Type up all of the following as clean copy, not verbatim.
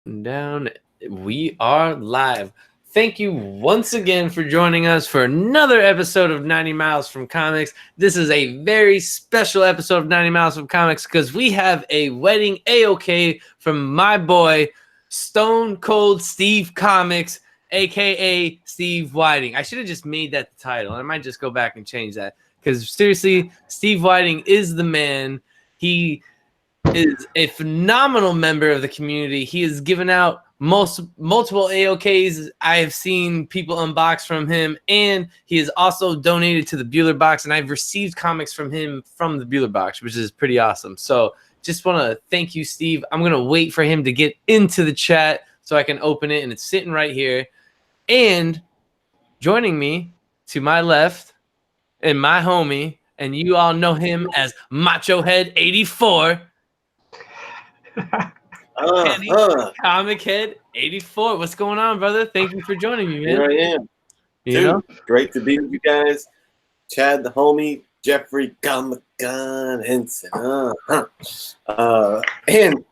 Down. We are live. Thank you once again for joining us for another episode of 90 Miles from Comics. This is a very special episode of 90 Miles from Comics because we have a wedding AOK from my boy, Stone Cold Steve Comics, aka Steve Whiting. I should have just made that the title. I might just go back and change that because seriously, Steve Whiting is the man. He is a phenomenal member of the community. He has given out multiple AOKs. I have seen people unbox from him, and he has also donated to the Bueller Box, and I've received comics from him from the Bueller Box, which is pretty awesome. So just want to thank you, Steve. I'm going to wait for him to get into the chat so I can open it, and it's sitting right here. And joining me to my left and my homie, and you all know him as Macho Head 84. ComicHead 84. What's going on, brother? Thank you for joining me, man. Here I am. Dude, great to be with you guys. Chad, the homie, Jeffrey, Comic-Con, Henson. And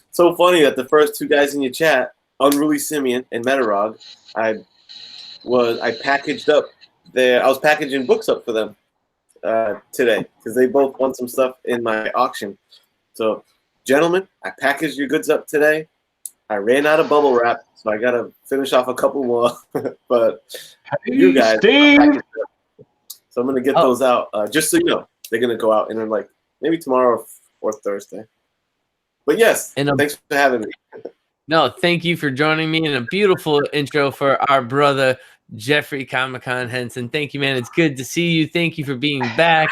so funny that the first two guys in your chat, Unruly Simeon and Metarog, I packaged up I was packaging books up for them today because they both want some stuff in my auction. So, gentlemen, I packaged your goods up today. I ran out of bubble wrap, so I got to finish off a couple more. But you guys, so I'm going to get those out. Just so you know, they're going to go out in like maybe tomorrow or Thursday. But yes, thanks for having me. No, thank you for joining me, and a beautiful intro for our brother, Jeffrey Comic-Con Henson. Thank you, man. It's good to see you. Thank you for being back.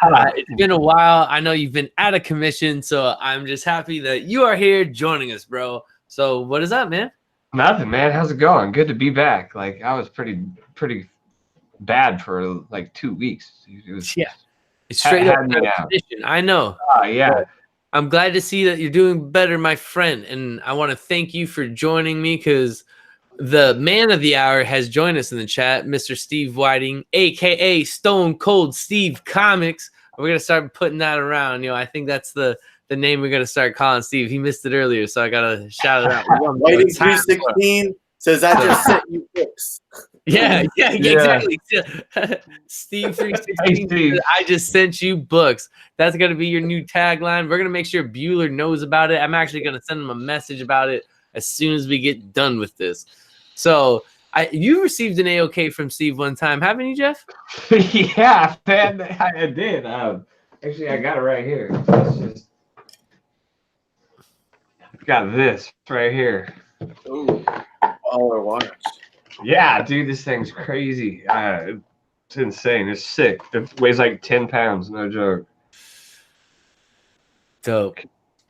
It's been a while. I know you've been out of commission, so I'm just happy that you are here joining us, bro. So what is up, man? Nothing, man. How's it going? Good to be back. Like, I was pretty bad for like 2 weeks. It was it's straight up commission. I know. Yeah. But I'm glad to see that you're doing better, my friend, and I want to thank you for joining me because the man of the hour has joined us in the chat, Mr. Steve Whiting, a.k.a. Stone Cold Steve Comics. We're going to start putting that around. You know, I think that's the name we're going to start calling Steve. He missed it earlier, so I got to shout it out. Whiting 316 says, I just sent you books. Yeah, exactly. Steve 316, I just sent you books. That's going to be your new tagline. We're going to make sure Bueller knows about it. I'm actually going to send him a message about it as soon as we get done with this. So you received an AOK from Steve one time, haven't you, Jeff? Yeah, man, I did. Actually, I got it right here. Got this right here. Ooh, baller watch. Yeah, dude, this thing's crazy. It's insane. It's sick. It weighs like 10 pounds, no joke. Dope.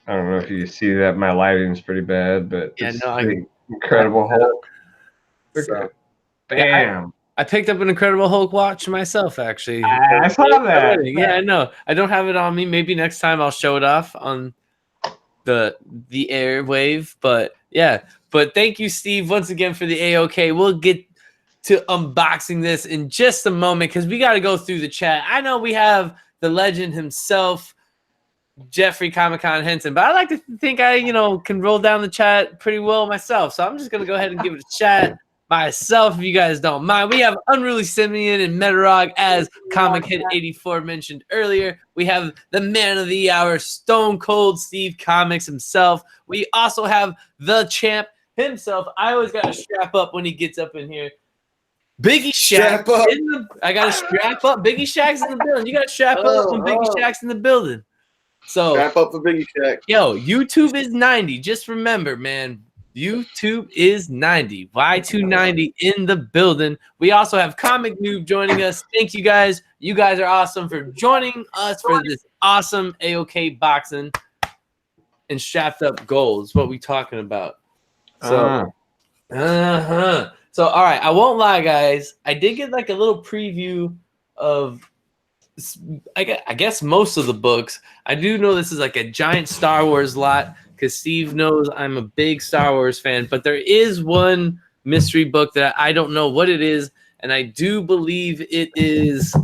I don't know if you see that. My lighting's pretty bad, but yeah, Incredible Hulk. So, bam. Yeah, I picked up an Incredible Hulk watch myself, actually. I saw that. Yeah, I know. I don't have it on me. Maybe next time I'll show it off on the airwave. But yeah. But thank you, Steve, once again for the AOK. We'll get to unboxing this in just a moment because we got to go through the chat. I know we have the legend himself, Jeffrey Comic-Con Henson, but I like to think I, can roll down the chat pretty well myself. So I'm just going to go ahead and give it a chat myself if you guys don't mind. We have Unruly Simeon and Metarog, as ComicHead 84 mentioned earlier. We have the man of the hour, Stone Cold Steve Comics himself. We also have the champ himself. I always got to strap up when he gets up in here. Biggie Shack. I got to strap up. Biggie Shack's in the building. You got to strap up when Biggie Shack's in the building. So strap up for Biggie Shack. Yo, YouTube is 90. Just remember, man. YouTube is 90. Y290 in the building. We also have Comic Noob joining us. Thank you guys. You guys are awesome for joining us for this awesome AOK boxing and strapped up goals. What we talking about? So, So, all right. I won't lie, guys. I did get like a little preview of, I guess, most of the books. I do know this is like a giant Star Wars lot because Steve knows I'm a big Star Wars fan. But there is one mystery book that I don't know what it is, and I do believe it is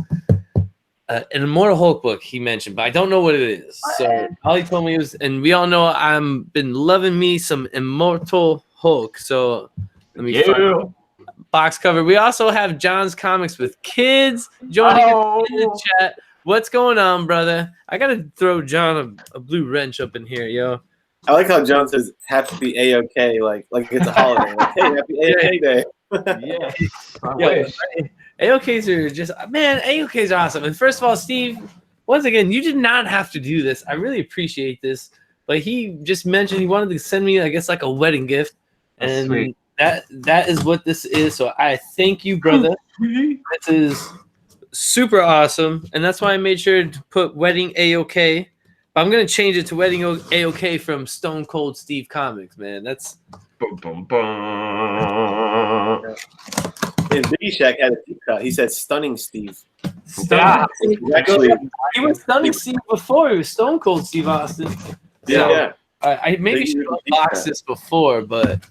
an Immortal Hulk book he mentioned, but I don't know what it is. So all he told me was, and we all know I'm been loving me some Immortal Hulk. So let me find box cover. We also have John's Comics with Kids joining us in the chat. What's going on, brother? I gotta throw John a blue wrench up in here, yo. I like how John says happy AOK, like it's a holiday. Like, hey, happy AOK day. Yeah. AOKs are just, man, AOKs are awesome. And first of all, Steve, once again, you did not have to do this. I really appreciate this. But he just mentioned he wanted to send me, I guess, like a wedding gift. And sweet. that is what this is. So I thank you, brother. This is super awesome. And that's why I made sure to put wedding AOK. But I'm going to change it to wedding AOK from Stone Cold Steve Comics, man. That's... Boom, boom, boom. And Biggie Shack had a deep cut. He said "Stunning Steve." Stunning Steve. Actually, he was Stunning Steve before. He was Stone Cold Steve Austin. Yeah. I maybe should have boxed this before, but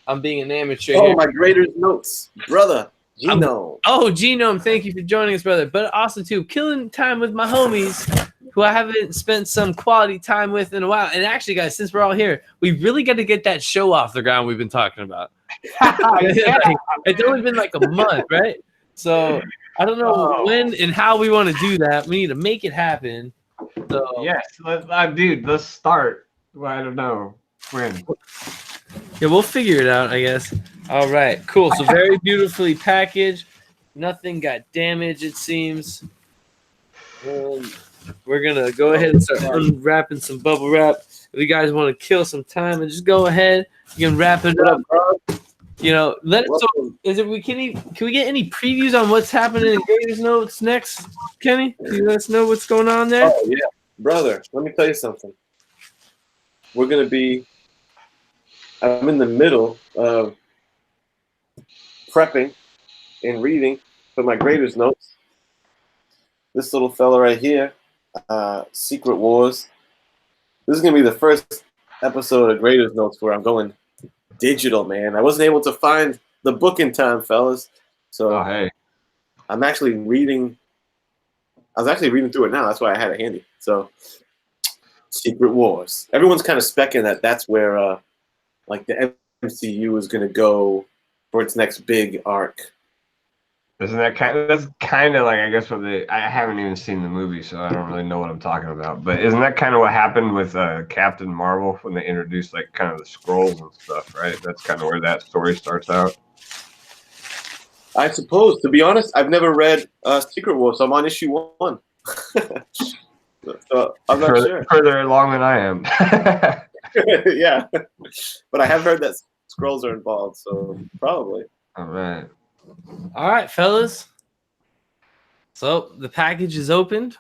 I'm being an amateur here. Oh, my grader's notes, brother. Genome. Genome, thank you for joining us, brother. But also, too, killing time with my homies who I haven't spent some quality time with in a while. And actually, guys, since we're all here, we really got to get that show off the ground we've been talking about. It's only been like a month, right? So I don't know when and how we want to do that. We need to make it happen. So yes, let's start. Well, I don't know when. Yeah, we'll figure it out, I guess. All right, cool. So very beautifully packaged. Nothing got damaged, it seems. We're gonna go ahead and start unwrapping some bubble wrap. If you guys want to kill some time and just go ahead, you can wrap it up. You know, can we get any previews on what's happening in Gators Notes next, Kenny? Can you let us know what's going on there? Oh yeah, brother. Let me tell you something. I'm in the middle of prepping and reading for my Graders Notes. This little fella right here, Secret Wars. This is gonna be the first episode of Graders Notes where I'm going digital, man. I wasn't able to find the book in time, fellas. So hey. I'm actually reading. I was actually reading through it now. That's why I had it handy. So Secret Wars. Everyone's kind of specking that that's where like the MCU is going to go for its next big arc. Isn't that that's kind of like, I guess, I haven't even seen the movie, so I don't really know what I'm talking about. But isn't that kind of what happened with Captain Marvel when they introduced like kind of the scrolls and stuff, right? That's kind of where that story starts out. I suppose. To be honest, I've never read Secret Wars, so I'm on issue 1. So I'm not sure. Further along than I am. Yeah, but I have heard that scrolls are involved, so probably. All right, fellas. So the package is opened.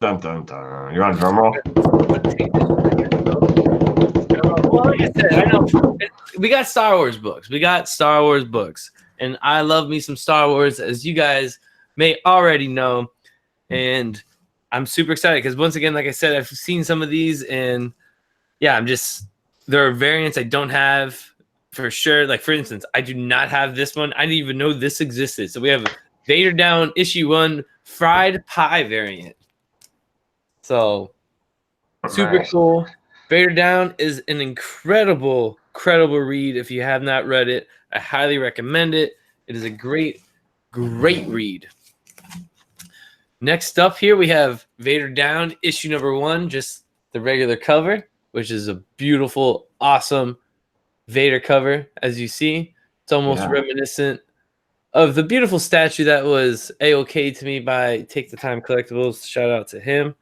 Dun dun dun. You want a drum roll? Well, like I said, I know we got Star Wars books. And I love me some Star Wars, as you guys may already know. And I'm super excited because, once again, like I said, I've seen some of these, and yeah, there are variants I don't have for sure. Like, for instance, I do not have this one. I didn't even know this existed. So we have Vader Down issue 1 fried pie variant. So super cool. Vader Down is an incredible read. If you have not read it, I highly recommend it. It is a great read. Next up here, we have Vader Down issue number 1, just the regular cover, which is a beautiful, awesome Vader cover, as you see. It's almost reminiscent of the beautiful statue that was AOK to me by Take the Time Collectibles. Shout out to him.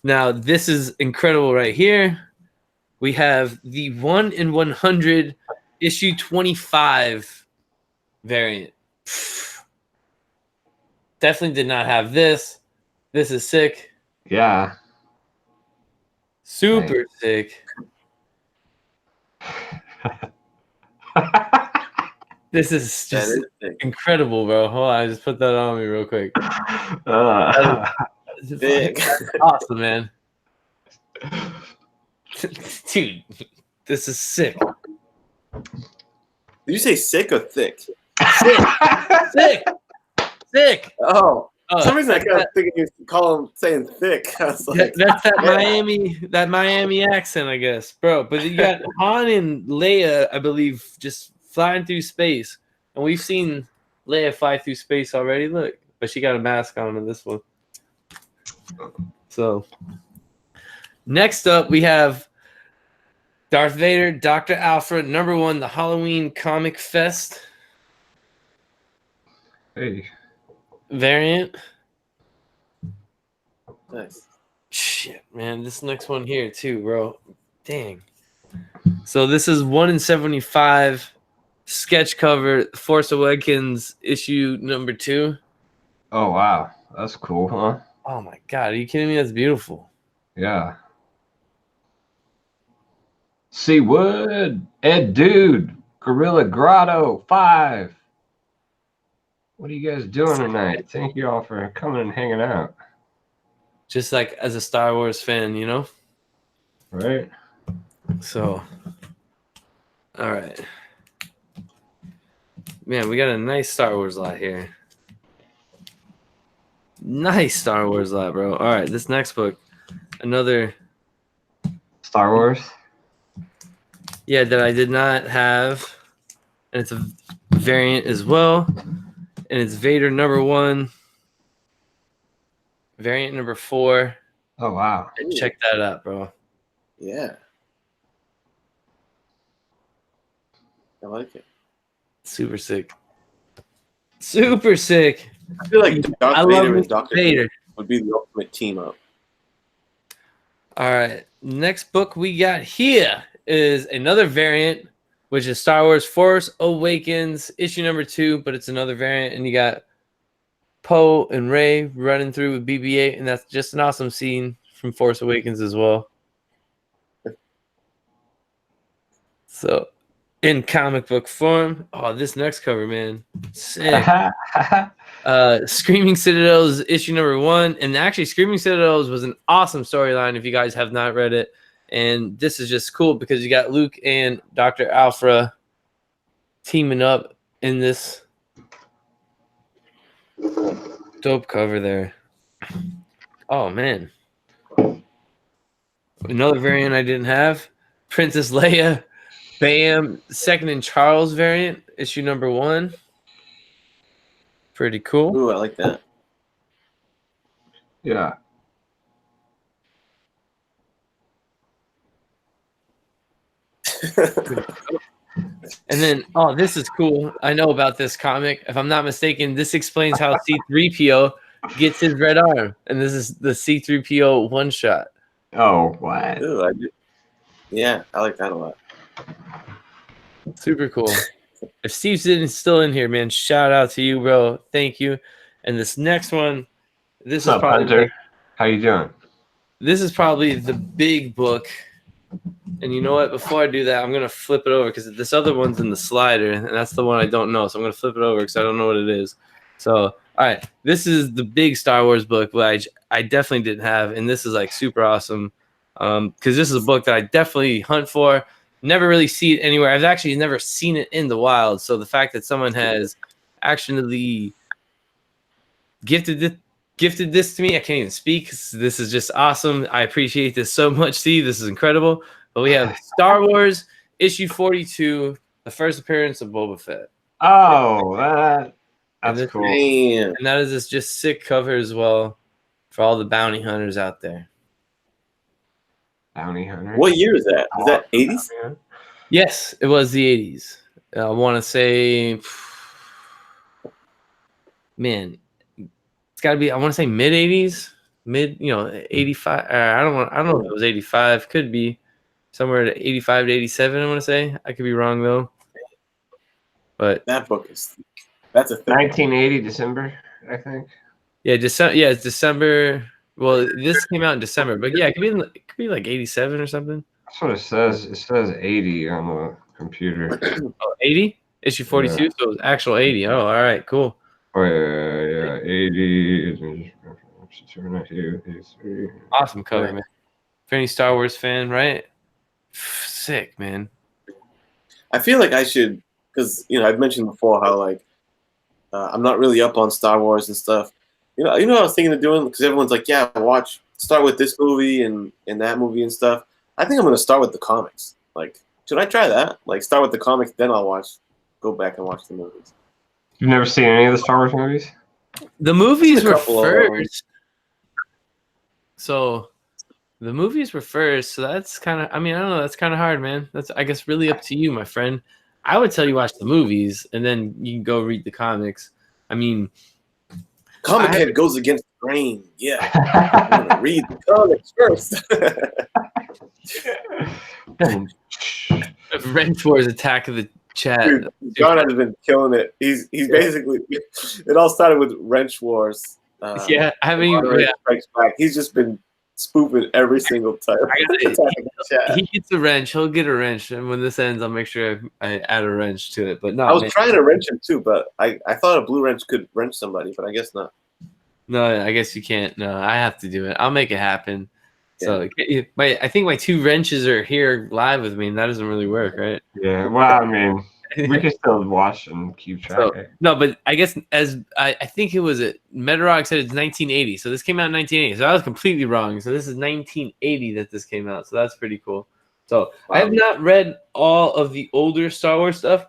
Now, this is incredible right here. We have the 1 in 100 issue 25 variant. Definitely did not have this. This is sick. Yeah. Super sick. This is just incredible, bro. Hold on, I just put that on me real quick. Big. Awesome, man. Dude, this is sick. Did you say sick or thick? Sick. Thick. Oh, Oh, for some reason I kept thinking you call him saying thick. I was like, that's that yeah. Miami accent, I guess, bro. But you got Han and Leia, I believe, just flying through space, and we've seen Leia fly through space already. Look, but she got a mask on in this one. So next up, we have Darth Vader, Dr. Alfred, #1, the Halloween Comic Fest Hey. variant. Nice. Shit, man, this next one here too, bro. Dang. So this is 1 in 75 sketch cover, Force Awakens issue #2. Oh wow, that's cool, huh? Oh my god, are you kidding me? That's beautiful. Yeah. See Wood, Ed Dude, Gorilla Grotto 5. What are you guys doing tonight? Thank you all for coming and hanging out. Just like as a Star Wars fan, you know? Right? So, all right. Man, we got a nice Star Wars lot here. Nice Star Wars lot, bro. All right, this next book, another. Star Wars? Yeah, that I did not have. And it's a variant as well. And it's Vader #1. Variant #4. Oh wow. Check that out, bro. Yeah. I like it. Super sick. Super sick. I feel like I Darth love Vader and Mr. Dr. Vader. Vader would be the ultimate team up. All right. Next book we got here is another variant, which is Star Wars Force Awakens issue #2, but it's another variant, and you got Poe and Rey running through with BB-8, and that's just an awesome scene from Force Awakens as well. So, in comic book form, oh, this next cover, man, sick. Screaming Citadels issue #1, and actually Screaming Citadels was an awesome storyline if you guys have not read it. And this is just cool because you got Luke and Dr. Alpha teaming up in this dope cover there. Oh man, another variant I didn't have, Princess Leia, Bam, Second and Charles variant issue #1. Pretty cool. Ooh, I like that. Yeah. And then, oh, this is cool. I know about this comic. If I'm not mistaken, this explains how C-3PO gets his red arm. And this is the C-3PO one-shot. Oh, what? Ooh, yeah, I like that a lot. Super cool. If Steve's still in here, man, shout out to you, bro. Thank you. And this next one, this What's is up, Hunter? probably How you doing? this is probably the big book. And you know what? Before I do that, I'm gonna flip it over because this other one's in the slider, and that's the one I don't know. So I'm gonna flip it over because I don't know what it is. So, all right, this is the big Star Wars book, but I definitely didn't have, and this is like super awesome because this is a book that I definitely hunt for. Never really see it anywhere. I've actually never seen it in the wild. So the fact that someone has actually gifted this to me, I can't even speak. This is just awesome. I appreciate this so much, Steve. This is incredible. But we have Star Wars issue 42, the first appearance of Boba Fett. Oh, that's cool. Damn. And that is this just sick cover as well for all the bounty hunters out there. Bounty hunter. What year is that? Is that 80s? Yes, it was the 80s. I want to say, man, it's got to be, I want to say mid 80s, 85. I don't know if it was 85. Could be somewhere to 85 to 87. I want to say. I could be wrong though. But that book is that's a thing. 1980 December, I think. Yeah, December. Yeah, it's December. Well, this came out in December, but yeah, it could be like 87 or something. That's what it says. It says 80 on the computer. Oh, 80? Issue 42, Yeah. so it's actual 80. Oh, all right, cool. Oh yeah, 80. Awesome cover, man. For any Star Wars fan, right? Sick, man. I feel like I should, because I've mentioned before how like I'm not really up on Star Wars and stuff. You know what I was thinking of doing, because everyone's like, yeah, start with this movie and that movie and stuff. I think I'm gonna start with the comics. Like, should I try that? Like, start with the comics, then go back and watch the movies. You've never seen any of the Star Wars movies? The movies Just a were couple of them. first. So the movies were first. So that's kind of, I mean, I don't know. That's kind of hard, man. That's, I guess, really up to you, my friend. I would tell you watch the movies and then you can go read the comics. I mean, ComicHead goes against the grain. Yeah. I'm gonna read the comics first. Wrench Wars Attack of the Chat. Dude, John has been killing it. He's basically, it all started with Wrench Wars. Yeah, I mean, Strikes Back. He's just been spoofing every single time. He gets a wrench. He'll get a wrench, and when this ends, I'll make sure I add a wrench to it. But no, I was trying to wrench him too, but I thought a blue wrench could wrench somebody, but I guess not. No, I guess you can't. No, I have to do it. I'll make it happen. Yeah. So I think my 2 wrenches are here live with me, and that doesn't really work, right? Yeah. Well, I mean, we can still watch and keep track. So, no, but I guess I think it was Metarog said it's 1980, so this came out in 1980. So I was completely wrong. So this is 1980 that this came out. So that's pretty cool. So I have not read all of the older Star Wars stuff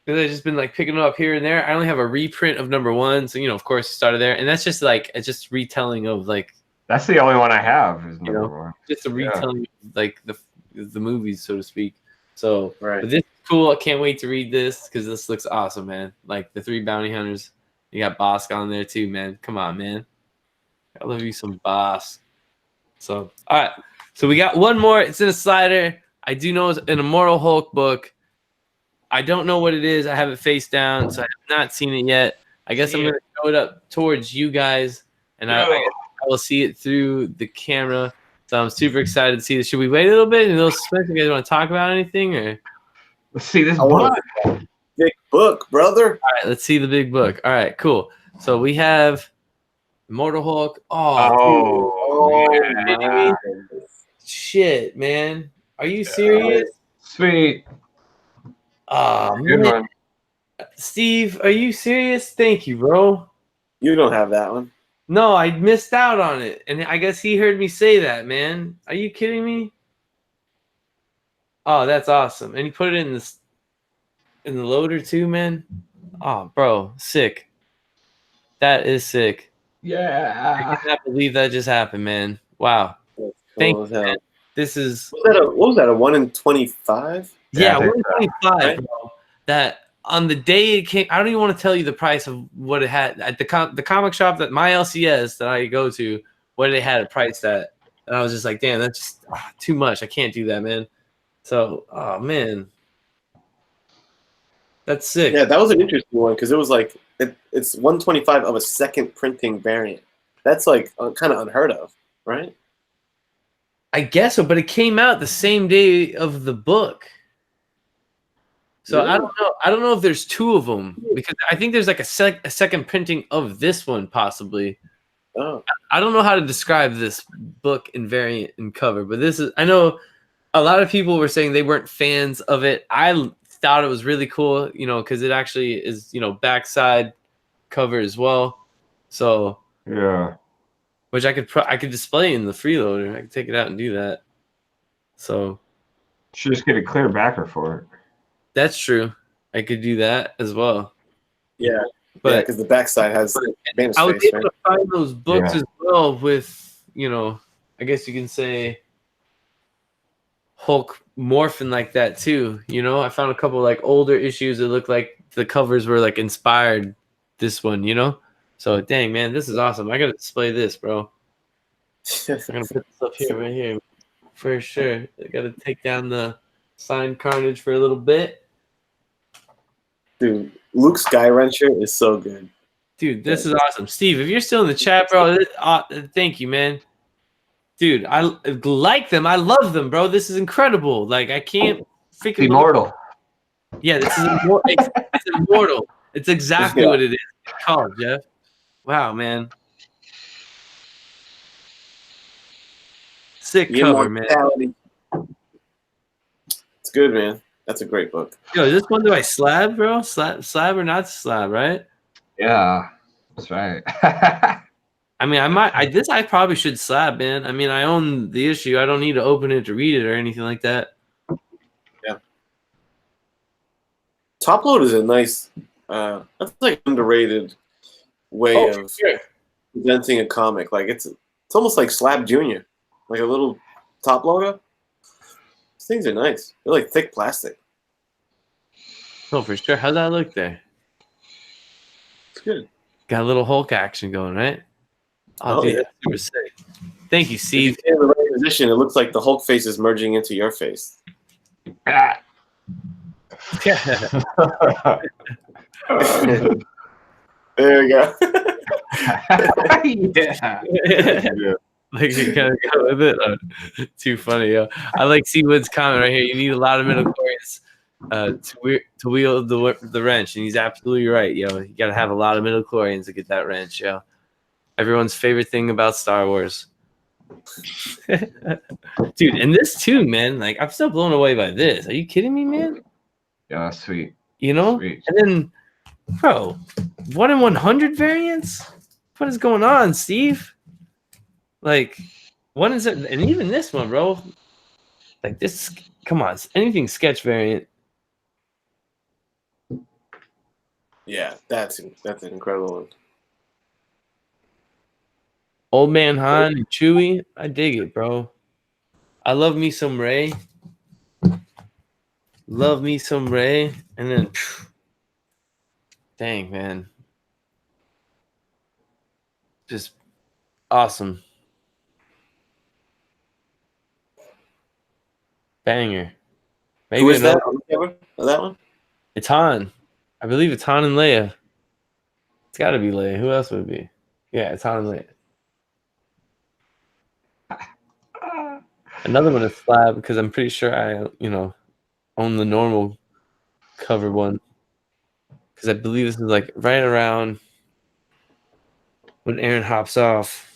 because I've just been like picking it up here and there. I only have a reprint of #1, so of course it started there, and that's just like it's just retelling of like. That's the only one I have is #1. Just a retelling of like the movies, so to speak. So, right. But this is cool. I can't wait to read this because this looks awesome, man. Like the 3 bounty hunters. You got Bosk on there too, man. Come on, man. I love you some Bosk. So, all right. So we got one more. It's in a slider. I do know it's an Immortal Hulk book. I don't know what it is. I have it face down, so I have not seen it yet. I guess I'm going to throw it up towards you guys, and I will see it through the camera. So I'm super excited to see this. Should we wait a little bit? And those Spencer, you guys want to talk about anything? Or let's see this book. Big book, brother. All right, let's see the big book. All right, cool. So we have Immortal Hulk. Oh, yeah. Shit, man. Are you serious? Sweet. Oh, good man. one. Steve, are you serious? Thank you, bro. You don't have that one. No, I missed out on it. And I guess he heard me say that, man. Are you kidding me? Oh, that's awesome. And he put it in the loader too, man. Oh, bro, sick. That is sick. Yeah. I cannot believe that just happened, man. Wow. Cool. Thank you, man. This is what was that, a 1 in 25? Yeah, 1 in 25, right? Bro. That on the day it came, I don't even want to tell you the price of what it had at the comic shop that my LCS that I go to, what they had it priced at. And I was just like, damn, that's just too much. I can't do that, man. So, oh man, that's sick. Yeah, that was an interesting one because it was like it's 125 of a second printing variant. That's like kind of unheard of, right? I guess so, but it came out the same day of the book. So really? I don't know if there's 2 of them because I think there's like a second printing of this one possibly. Oh. I don't know how to describe this book in variant and cover, but this is, I know a lot of people were saying they weren't fans of it. I thought it was really cool, because it actually is, backside cover as well. So yeah, which I could display in the freeloader. I could take it out and do that. So should just get a clear backer for it. That's true. I could do that as well. Yeah, but because the backside has. I was able to find those books as well with, I guess you can say Hulk morphing like that too. I found a couple like older issues that looked like the covers were like inspired this one. So dang man, this is awesome. I gotta display this, bro. I'm gonna put this up here, right here, for sure. I gotta take down the signed Carnage for a little bit. Dude, Luke Skywrencher is so good. Dude, this is awesome. Steve, if you're still in the chat, bro, thank you, man. Dude, I like them. I love them, bro. This is incredible. Like, I can't freaking... Immortal. Yeah, this is immortal. It's immortal. It's exactly what it is. It's called, Jeff. Wow, man. Sick cover, man. It's good, man. That's a great book. Yo, is this one by Slab, bro? Slab or not Slab, right? Yeah, that's right. I mean, I probably should slab, man. I mean, I own the issue. I don't need to open it to read it or anything like that. Yeah. Top load is a nice, that's like underrated way of presenting a comic. Like it's almost like Slab Junior, like a little top loader. These things are nice. They're like thick plastic. Oh, for sure. How'd that look there? It's good. Got a little Hulk action going, right? Oh, dude, yeah. that's super sick. Thank you, If Steve. you stay in the right position, it looks like the Hulk face is merging into your face. Ah. There you go. Yeah. Like you kind of go with it. Too funny, yo. I like Seawood's comment right here. You need a lot of midichlorians to wield the wrench, and he's absolutely right, yo. You gotta have a lot of midichlorians to get that wrench, yo. Everyone's favorite thing about Star Wars. Dude, and this too, man. Like, I'm still blown away by this. Are you kidding me, man? Yeah, sweet. You know? Sweet. And then, bro, 1 in 100 variants? What is going on, Steve? Like, one is it? And even this one, bro. Like, this, come on. Anything sketch variant. Yeah, that's an incredible one. Old Man Han and Chewie. I dig it, bro. I love me some Rey. Love me some Rey. And then, dang, man. Just awesome. Banger. Maybe Who is that another- on the cover of that one? It's Han. I believe it's Han and Leia. It's got to be Leia. Who else would it be? Yeah, it's Han and Leia. Another one is Slab because I'm pretty sure I, own the normal cover one. Because I believe this is like right around when Aaron hops off.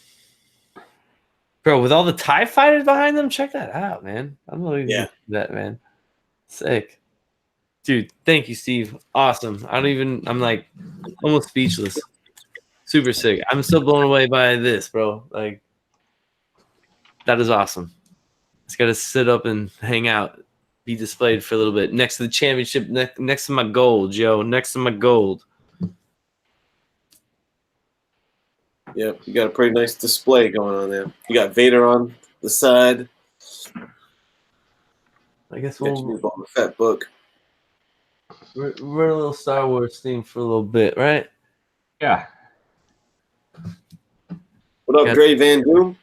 Bro, with all the TIE fighters behind them, check that out, man. I'm really that, man. Sick. Dude, thank you, Steve. Awesome. I'm like almost speechless. Super sick. I'm still blown away by this, bro. Like, that is awesome. It's got to sit up and hang out, be displayed for a little bit next to the championship, next to my gold, Joe. Next to my gold. Yep, you got a pretty nice display going on there. You got Vader on the side. I guess You got your new Boba Fett book. We're a little Star Wars theme for a little bit, right? Yeah. What up, Dre Van Doom?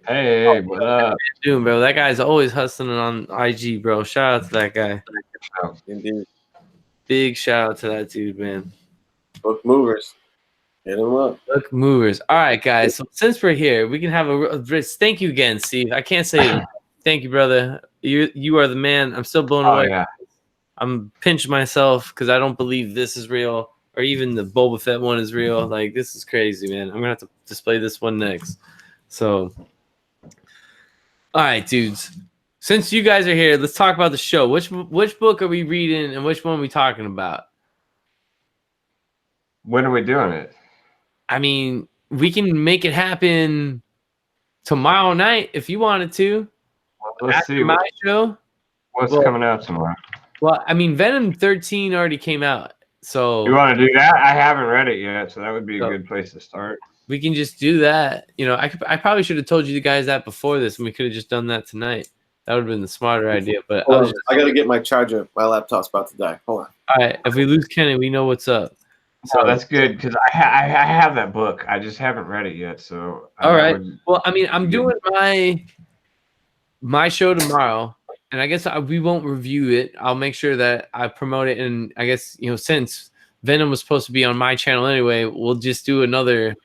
Hey, what up? Doing, bro. That guy's always hustling on IG, bro. Shout out to that guy. Indeed. Big shout out to that dude, man. Book movers. Hit them up. Book movers. All right, guys. So since we're here, we can have a thank you again, Steve. I can't say thank you, brother. You are the man. I'm still blown away. Yeah. I'm pinching myself because I don't believe this is real, or even the Boba Fett one is real. Like, this is crazy, man. I'm gonna have to display this one next. So, all right, dudes. Since you guys are here, let's talk about the show. Which book are we reading, and which one are we talking about? When are we doing it? I mean, we can make it happen tomorrow night if you wanted to. Let's After see my show. what's coming out tomorrow. Well, I mean, Venom 13 already came out, so You want to do that? I haven't read it yet, so that would be a good place to start. we can just do that. I probably should have told you guys that before this, and we could have just done that tonight. That would have been the smarter idea. But I got to get my charger. My laptop's about to die. Hold on. All right, if we lose Kenny, we know what's up. So that's good because I have that book. I just haven't read it yet. So all right. Well, I mean, I'm doing my show tomorrow, and I guess we won't review it. I'll make sure that I promote it, and I guess since Venom was supposed to be on my channel anyway, we'll just do another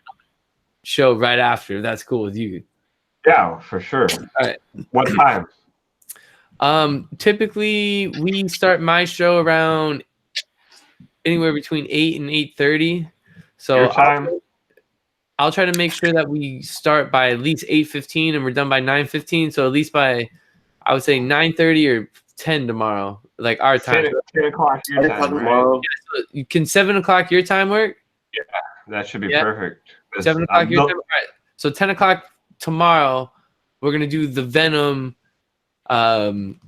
show right after. If that's cool with you. Yeah, for sure. All right. What time? Typically we start my show around anywhere between 8 and 8:30. So Your time? I'll try to make sure that we start by at least 8:15 and we're done by 9:15. So at least by, I would say 9:30 or 10 tomorrow, like our time. 10 o'clock your time, right? Tomorrow. Can 7 o'clock your time work? That should be Yeah. perfect. 7 o'clock your time. All right. So 10 o'clock tomorrow, we're gonna do the Venom. Man,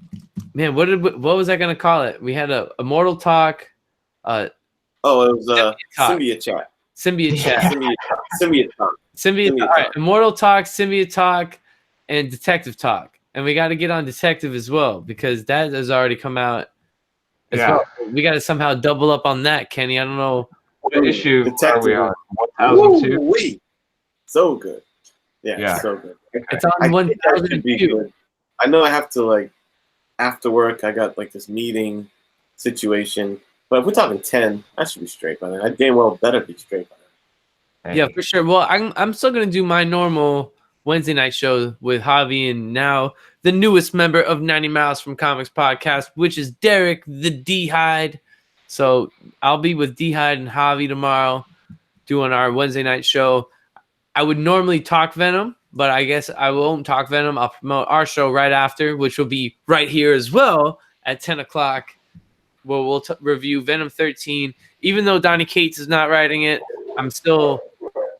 what was I gonna call it? We had a Immortal Talk. It was Symbiote Symbiote Chat. Symbiote Chat. Symbiote Talk. Symbiote. All right. Immortal Talk, Symbiote Talk, and Detective Talk. And we got to get on Detective as well because that has already come out as well. We got to somehow double up on that, Kenny. I don't know. What issue Detective are we on? 1002? So good. Yeah, so good. It's on 1002. I know I have to, like, after work, I got, like, this meeting situation. But if we're talking 10, I should be straight by then. I damn well better be straight by then. Yeah, for sure. Well, I'm still going to do my normal Wednesday night show with Javi and now the newest member of 90 Miles from Comics Podcast, which is Derek the D-Hide. So I'll be with D-Hide and Javi tomorrow doing our Wednesday night show. I would normally talk Venom, but I guess I won't talk Venom. I'll promote our show right after, which will be right here as well at 10 o'clock, where we'll review Venom 13. Even though Donny Cates is not writing it, I'm still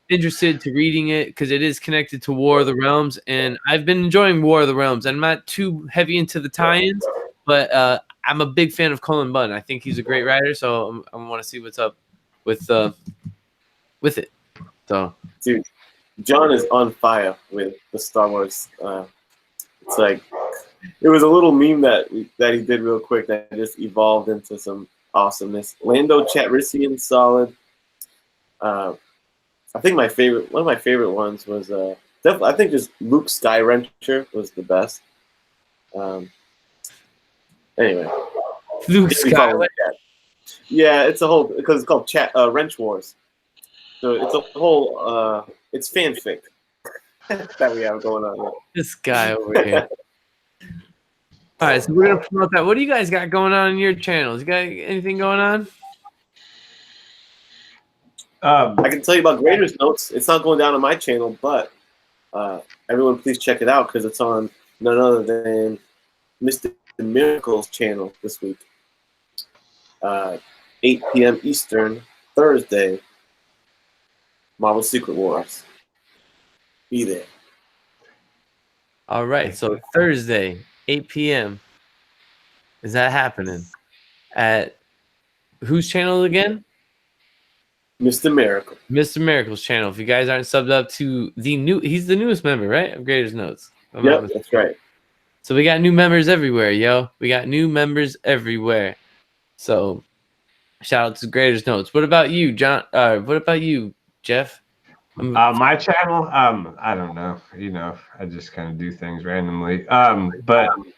interested to reading it because it is connected to War of the Realms, and I've been enjoying War of the Realms. I'm not too heavy into the tie-ins, but I'm a big fan of Cullen Bunn. I think he's a great writer, so I want to see what's up with it. So, dude, John is on fire with the Star Wars. It's like it was a little meme that he did real quick that just evolved into some awesomeness. Lando Chatrisian, solid. I think one of my favorite ones was definitely. I think just Luke Skywrencher was the best. Anyway, Luke Skywrencher. Yeah, it's a whole because it's called Wrench Wars. So it's a whole. It's fanfic that we have going on. This guy over here. All right, so we're gonna promote that. What do you guys got going on in your channels? You got anything going on? I can tell you about Graders Notes. It's not going down on my channel, but everyone please check it out because it's on none other than Mr. Miracle's channel this week. 8 p.m. Eastern, Thursday, Marvel Secret Wars. Be there. All right, so Thursday, 8 p.m. Is that happening? At whose channel again? Mr. Miracle. Mr. Miracle's channel. If you guys aren't subbed up to he's the newest member, right? Of Graders Notes. Yep, that's right. So we got new members everywhere, yo. We got new members everywhere. So shout out to Graders Notes. What about you, John? What about you, Jeff? My channel, I don't know. You know, I just kind of do things randomly. But I'm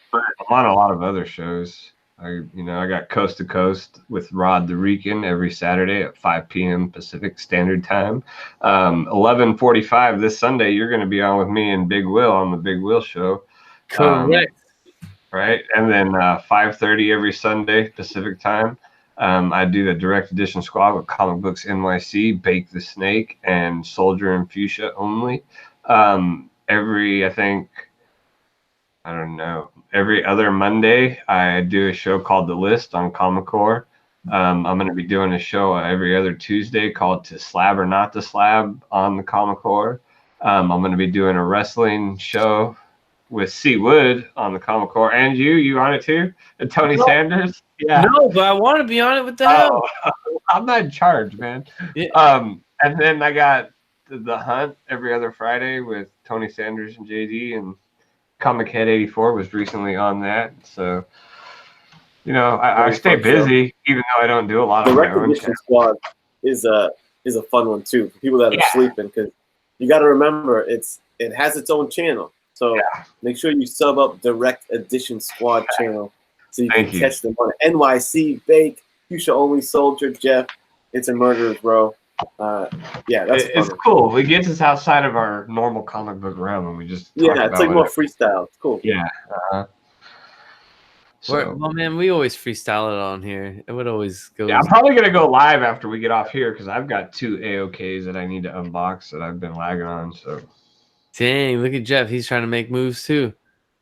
on a lot of other shows. I got Coast to Coast with Rod the Rican every Saturday at 5 p.m. Pacific Standard Time. 11:45 this Sunday, you're going to be on with me and Big Will on the Big Will Show. Correct. Right, and then 5:30 every Sunday Pacific Time. I do the Direct Edition Squad with Comic Books NYC, Bake the Snake, and Soldier and Fuchsia only. Every other Monday, I do a show called The List on Comic Core. I'm going to be doing a show every other Tuesday called To Slab or Not to Slab on the Comic Core. I'm going to be doing a wrestling show with C. Wood on the Comic Core. And you on it too? And Tony Sanders? Yeah. No, but I want to be on it. What the hell? I'm not in charge, man. Yeah. And then I got the Hunt every other Friday with Tony Sanders and JD, and ComicHead 84 was recently on that. So, I stay busy, even though I don't do a lot of my own. The Recognition Squad is a fun one too for people that are sleeping, because you got to remember it has its own channel. So make sure you sub up Direct Edition Squad channel so you can catch them on NYC, Bake, Fuchsia Only, Soldier, Jeff. It's a Murderers Row. It's cool. It gets us outside of our normal comic book realm, and we just it's like more freestyle. It's cool. Yeah. Well, man, we always freestyle it on here. It would always go. Yeah, I'm probably gonna go live after we get off here because I've got 2 AOKs that I need to unbox that I've been lagging on. So, dang, look at Jeff. He's trying to make moves too.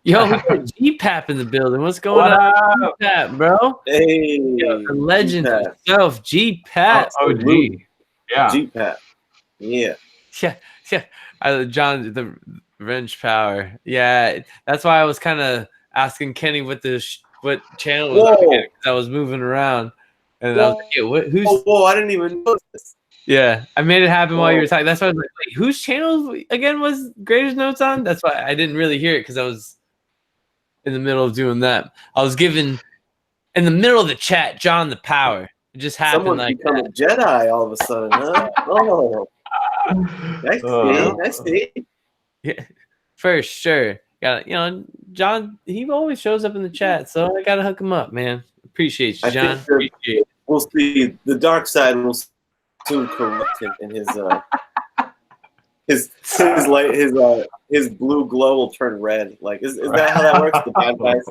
Yo, we got GPAP in the building. What's going on, GPAP, bro? Hey, yo, the legend himself, GPAP. OG. Yeah. Jeep hat. Yeah. Yeah. John, the wrench power. Yeah, that's why I was kind of asking Kenny what channel was up again, because I was moving around, and I was like, yeah, who's? I didn't even notice this. Yeah, I made it happen while you were talking. That's why I was like, wait, whose channel again was Greatest Notes on? That's why I didn't really hear it, because I was in the middle of doing that. I was giving in the middle of the chat John the power. It just happened. Someone's like become that. a Jedi all of a sudden, huh? Oh, I see. Yeah, for sure. Got John. He always shows up in the chat, so I gotta hook him up, man. Appreciate you, John. We'll see. The dark side will soon corrupt him, and his blue glow will turn red. Like, is that how that works? The bad guys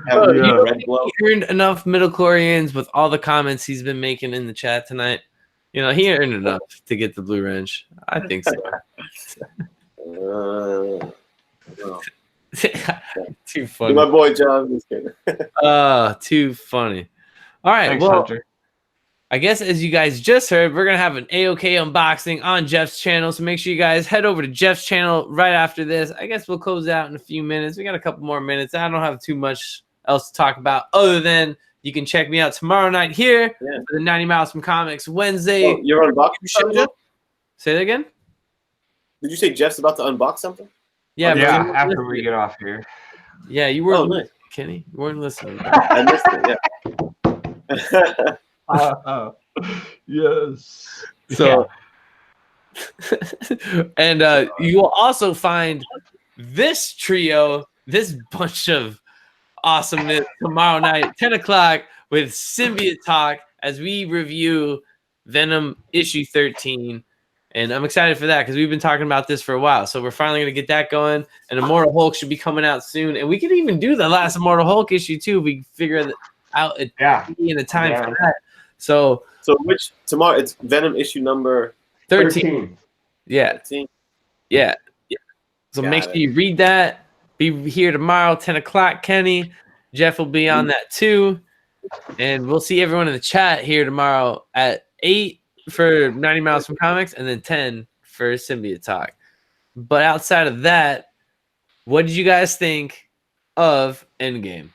have red glow. He earned enough midichlorians with all the comments he's been making in the chat tonight. He earned enough to get the blue wrench. I think so. No. Too funny. My boy John. Just kidding. Too funny. All right. Thanks, well, Hunter. I guess as you guys just heard, we're going to have an AOK unboxing on Jeff's channel. So make sure you guys head over to Jeff's channel right after this. I guess we'll close out in a few minutes. We got a couple more minutes. I don't have too much else to talk about other than you can check me out tomorrow night here for the 90 Miles from Comics Wednesday. Oh, you're unboxing something? Say that again? Did you say Jeff's about to unbox something? Yeah, after we get off here. Yeah, you weren't nice. Kenny. You weren't listening. I missed it, yeah. Yes. So, and you will also find this trio, this bunch of awesomeness tomorrow night, 10 o'clock with Symbiote Talk as we review Venom issue 13. And I'm excited for that because we've been talking about this for a while. So we're finally going to get that going. And Immortal Hulk should be coming out soon. And we could even do the last Immortal Hulk issue too if we figure that out in a time for that. So which tomorrow it's Venom issue number 13. Yeah. 13. Yeah. So make sure you read that. Be here tomorrow, 10 o'clock, Kenny. Jeff will be on that too. And we'll see everyone in the chat here tomorrow at 8 for 90 Miles from Comics and then 10 for Symbiote Talk. But outside of that, what did you guys think of Endgame?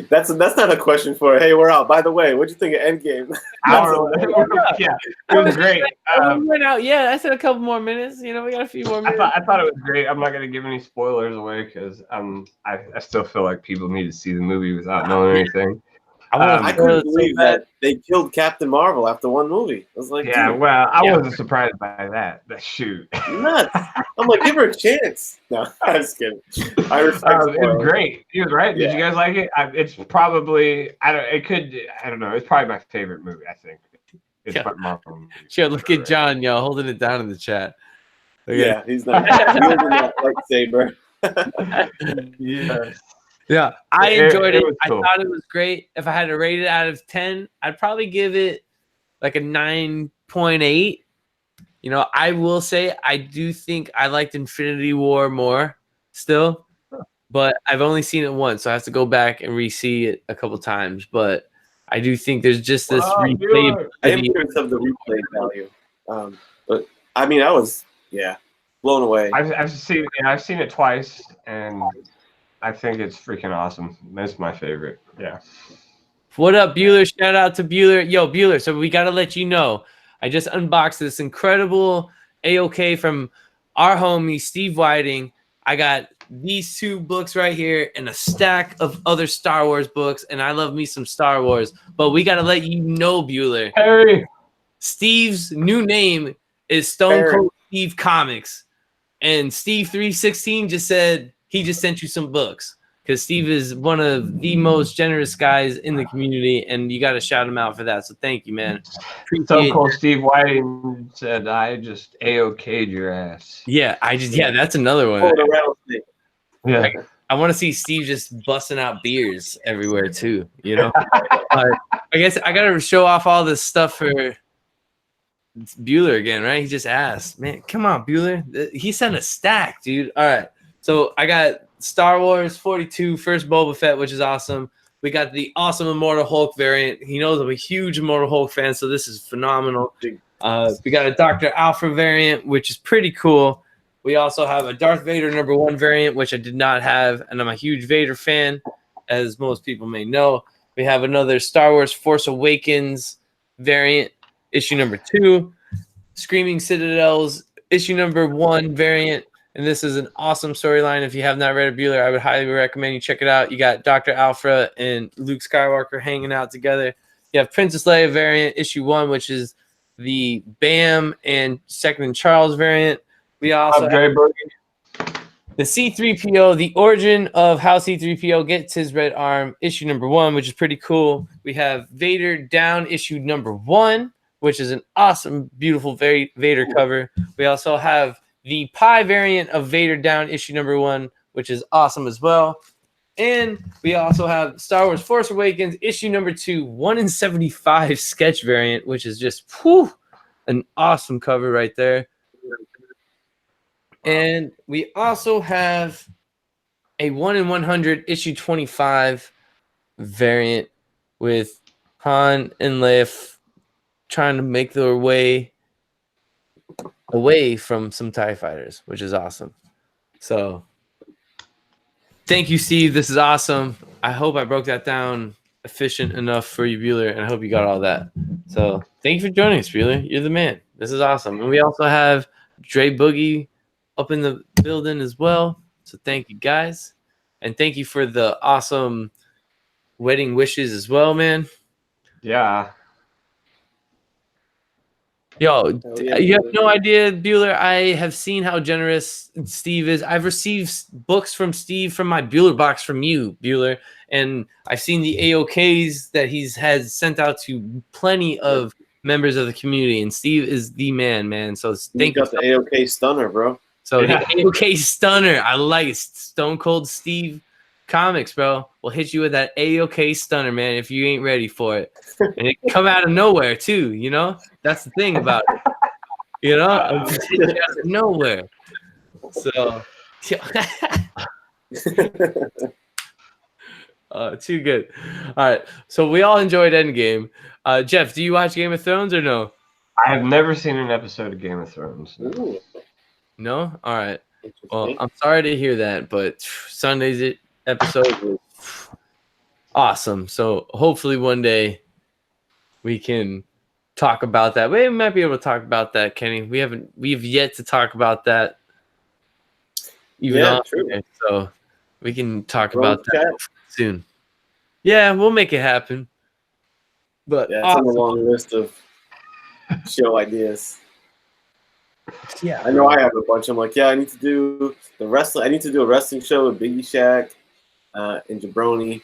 That's not a question for, hey, we're out. By the way, what'd you think of Endgame? Yeah, it was great. Went out. Yeah, I said a couple more minutes. We got a few more minutes. I thought it was great. I'm not going to give any spoilers away because I still feel like people need to see the movie without knowing anything. I couldn't believe that they killed Captain Marvel after one movie. I was like, I wasn't surprised by that. Shoot. Nuts. I'm like, give her a chance. No, I'm just kidding. I respect it was great. He was right. Did you guys like it? It's probably I don't know. It's probably my favorite movie. I think. It's my Marvel movie. Sure. Look at John, y'all holding it down in the chat. Yeah, he's not wielding that lightsaber. Yes. Yeah, I enjoyed it. I thought it was great. If I had to rate it out of 10, I'd probably give it like a 9.8. I will say I do think I liked Infinity War more still, but I've only seen it once, so I have to go back and re-see it a couple times. But I do think there's just this replay. I am curious of the replay value. But I mean, I was blown away. I've seen it twice, and I think it's freaking awesome. That's my favorite. Yeah. What up, Bueller? Shout out to Bueller. Yo, Bueller. So we got to let you know, I just unboxed this incredible AOK from our homie, Steve Whiting. I got these 2 books right here and a stack of other Star Wars books. And I love me some Star Wars. But we got to let you know, Bueller. Hey. Steve's new name is Stone Cold Steve Comics. And Steve 316 just said, he just sent you some books because Steve is one of the most generous guys in the community, and you got to shout him out for that. So thank you, man. So cool. Steve Whiting said, "I just AOK'd your ass." Yeah, that's another one. Yeah, I want to see Steve just busting out beers everywhere too. I guess I got to show off all this stuff for Bueller again, right? He just asked, man, come on, Bueller. He sent a stack, dude. All right. So I got Star Wars 42, First Boba Fett, which is awesome. We got the awesome Immortal Hulk variant. He knows I'm a huge Immortal Hulk fan, so this is phenomenal. We got a Dr. Alpha variant, which is pretty cool. We also have a Darth Vader #1 variant, which I did not have, and I'm a huge Vader fan, as most people may know. We have another Star Wars Force Awakens variant, issue #2. Screaming Citadel's issue #1 variant. And this is an awesome storyline. If you have not read it, Bueller, I would highly recommend you check it out. You got Dr. Alpha and Luke Skywalker hanging out together. You have Princess Leia variant, issue 1, which is the Bam and Second and Charles variant. We also have the C-3PO, the origin of how C-3PO gets his red arm, issue #1, which is pretty cool. We have Vader Down, issue #1, which is an awesome, beautiful Vader cover. We also have the Pie variant of Vader Down, issue #1, which is awesome as well. And we also have Star Wars Force Awakens, issue #2, 1 in 75 sketch variant, which is just an awesome cover right there. And we also have a 1 in 100 issue 25 variant with Han and Leia trying to make their way away from some TIE fighters, which is awesome. So thank you, Steve. This is awesome. I hope I broke that down efficient enough for you, Bueller, and I hope you got all that. So thank you for joining us, Bueller. You're the man. This is awesome. And we also have Dre Boogie up in the building as well. So thank you, guys. And thank you for the awesome wedding wishes as well, man. Yeah. Yo, you have no idea, Bueller. I have seen how generous Steve is. I've received books from Steve from my Bueller box from you, Bueller, and I've seen the AOKs that he's has sent out to plenty of members of the community. And Steve is the man. So thank you. Got the AOK stunner, bro. So the AOK stunner, I like it. Stone Cold Steve Comics, bro. We'll hit you with that AOK stunner, man, if you ain't ready for it. And it come out of nowhere too, you know? That's the thing about it. You know? Out of nowhere. So too good. All right. So we all enjoyed Endgame. Jeff, do you watch Game of Thrones or no? I have never seen an episode of Game of Thrones. Ooh. No? All right. Well, I'm sorry to hear that, but Sunday's episode was awesome. So hopefully one day we can talk about that. We might be able to talk about that, Kenny. We've yet to talk about that. True. There, so we can talk about that soon. Yeah, we'll make it happen. But yeah, it's on the long list of show ideas. Yeah, I know I have a bunch. I'm like, yeah, I need to do the wrestling. I need to do a wrestling show with Biggie Shaq and Jabroni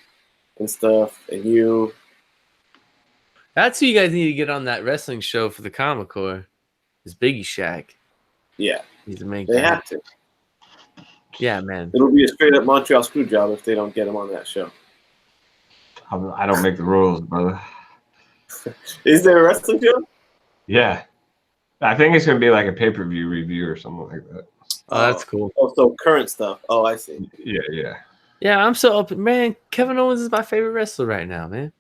and stuff, and you. That's who you guys need to get on that wrestling show for the Comic Core. Is Biggie Shaq? Yeah, he's the main. They have to. Yeah, man. It'll be a straight up Montreal screw job if they don't get him on that show. I don't make the rules, brother. Is there a wrestling show? Yeah. I think it's going to be like a pay-per-view review or something like that. Oh, that's cool. Oh, so current stuff. Oh, I see. Yeah. Yeah, I'm so open. Man, Kevin Owens is my favorite wrestler right now, man.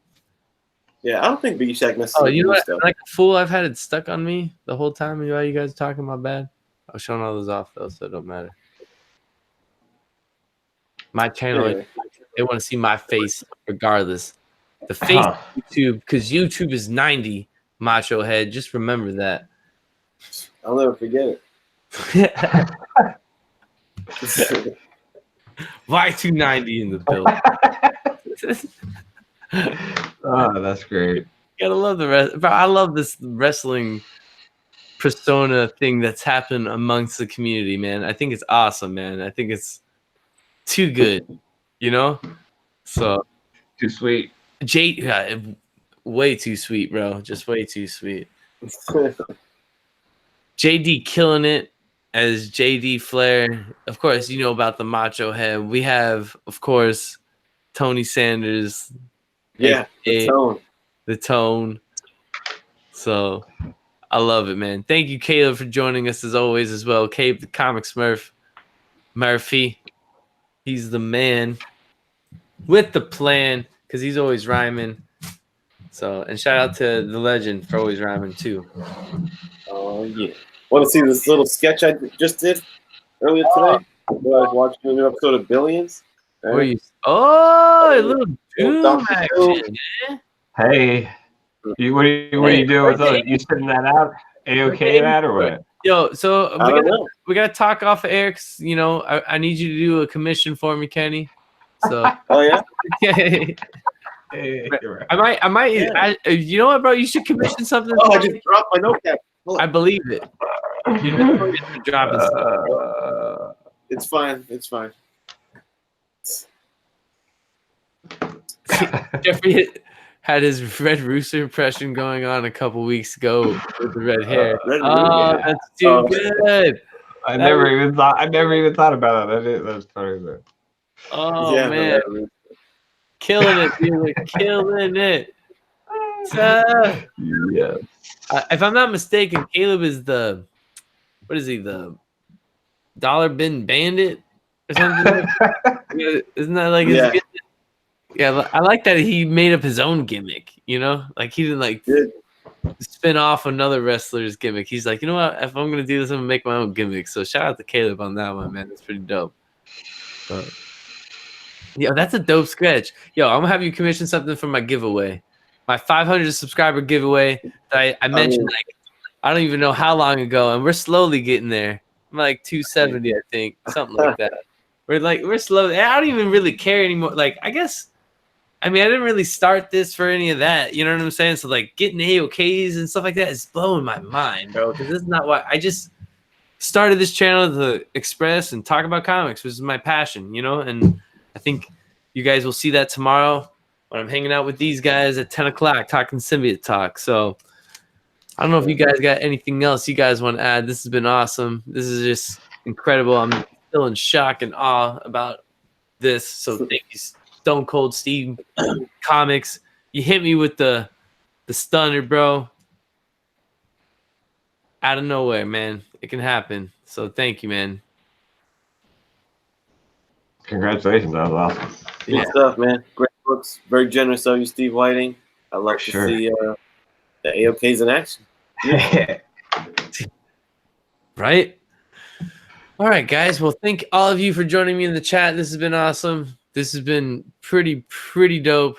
Yeah, I don't think Biggie Shaq necessarily. Oh, you know what? Like a fool, I've had it stuck on me the whole time while you guys are talking my bad. I was showing all those off, though, so it don't matter. My channel, they want to see my face regardless. The face of YouTube, because YouTube is 90, Macho Head. Just remember that. I'll never forget it. Y290 in the building. Oh, that's great. You gotta love the rest. But I love this wrestling persona thing that's happened amongst the community, man. I think it's awesome, man. I think it's too good, you know? So too sweet. Way too sweet, bro. Just way too sweet. JD killing it as JD Flair. Of course, you know about the Macho Head. We have, of course, Tony Sanders. Yeah, the tone. So I love it, man. Thank you, Caleb, for joining us as always as well. Cabe, the Comic Smurf. Murphy. He's the man with the plan. because he's always rhyming. So, and shout out to the legend for always rhyming too. Oh yeah. Want to see this little sketch I just did earlier today? Where I was watching a new episode of Billions. Where you? Oh, a little Little Doom Donkey action. Eh? Hey, what are you doing with those? You sending that out? AOK that or what? Yo, so I don't know. we gotta talk off of Eric's. You know, I need you to do a commission for me, Kenny. So Oh yeah. Hey, I might. Yeah. You know what, bro? You should commission something. Oh, I for me. just dropped my notepad. Hold I on. believe it. You know, you're dropping stuff. It's fine. It's fine. Jeffrey had his Red Rooster impression going on a couple weeks ago with the red hair. Red Oh, Rooster. that's too Oh. good. I never even thought about it. That's funny. Though. Oh Yeah, man, Red Rooster. killing it, dude. Killing it. Yeah. If I'm not mistaken, Caleb is the the dollar bin bandit or something? Like that? Isn't that like his Yeah. gimmick? Yeah, I like that he made up his own gimmick, you know? Like he didn't like Good. spin off another wrestler's gimmick. He's like, you know what? If I'm gonna do this, I'm gonna make my own gimmick. So shout out to Caleb on that one, man. That's pretty dope. Yo, that's a dope sketch. Yo, I'm gonna have you commission something for my giveaway. My 500 subscriber giveaway that I mentioned like I don't even know how long ago, and we're slowly getting there. I'm like 270, I think, something like that. We're slowly. I don't even really care anymore. Like, I guess, I mean, I didn't really start this for any of that. You know what I'm saying? So like getting AOKs and stuff like that is blowing my mind, bro. Because this is not why I just started this channel to express and talk about comics, which is my passion, you know. And I think you guys will see that tomorrow when I'm hanging out with these guys at 10 o'clock talking symbiote talk. So I don't know if you guys got anything else you guys want to add. This has been awesome. This is just incredible. I'm still in shock and awe about this. So thank you, Stone Cold Steve Comics. You hit me with the stunner, bro. Out of nowhere, man. It can happen. So thank you, man. Congratulations, that was awesome. Good stuff, man. Great books. Very generous of you, Steve Whiting. I love to Sure. see the AOKs in action. Right? All right, guys. Well, thank all of you for joining me in the chat. This has been awesome. This has been pretty dope.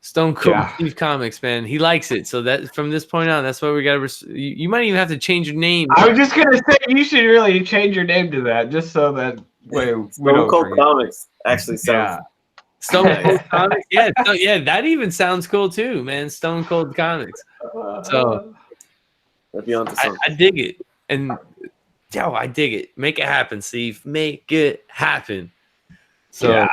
Stone Cold Steve Comics, man. He likes it. So that from this point on, that's why we got to. You might even have to change your name. I was just gonna say you should really change your name to that, just so that way we Stone don't Cold forget. Comics actually sounds. Stone Cold Comics. Yeah, yeah, that even sounds cool too, man. Stone Cold Comics. So That'd be onto something. I dig it. And yo, I dig it. Make it happen, Steve. Make it happen. So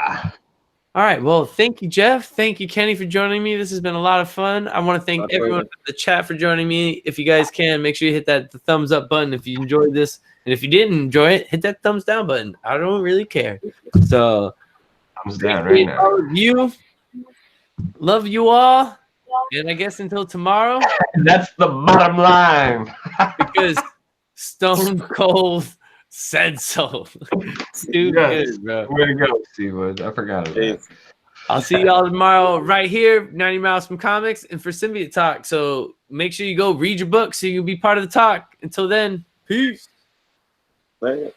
all right. Well, thank you, Jeff. Thank you, Kenny, for joining me. This has been a lot of fun. I want to thank everyone in the chat for joining me. If you guys can, make sure you hit the thumbs up button if you enjoyed this. And if you didn't enjoy it, hit that thumbs down button. I don't really care. So thumbs down right now. All of you. Love you all. And I guess until tomorrow. That's the bottom line. Because Stone Cold said so. Stupid, bro. Way to go, Steve. I forgot about it. I'll see y'all tomorrow right here, 90 Miles from Comics, and for Symbiote Talk. So make sure you go read your book so you can be part of the talk. Until then, peace. Later.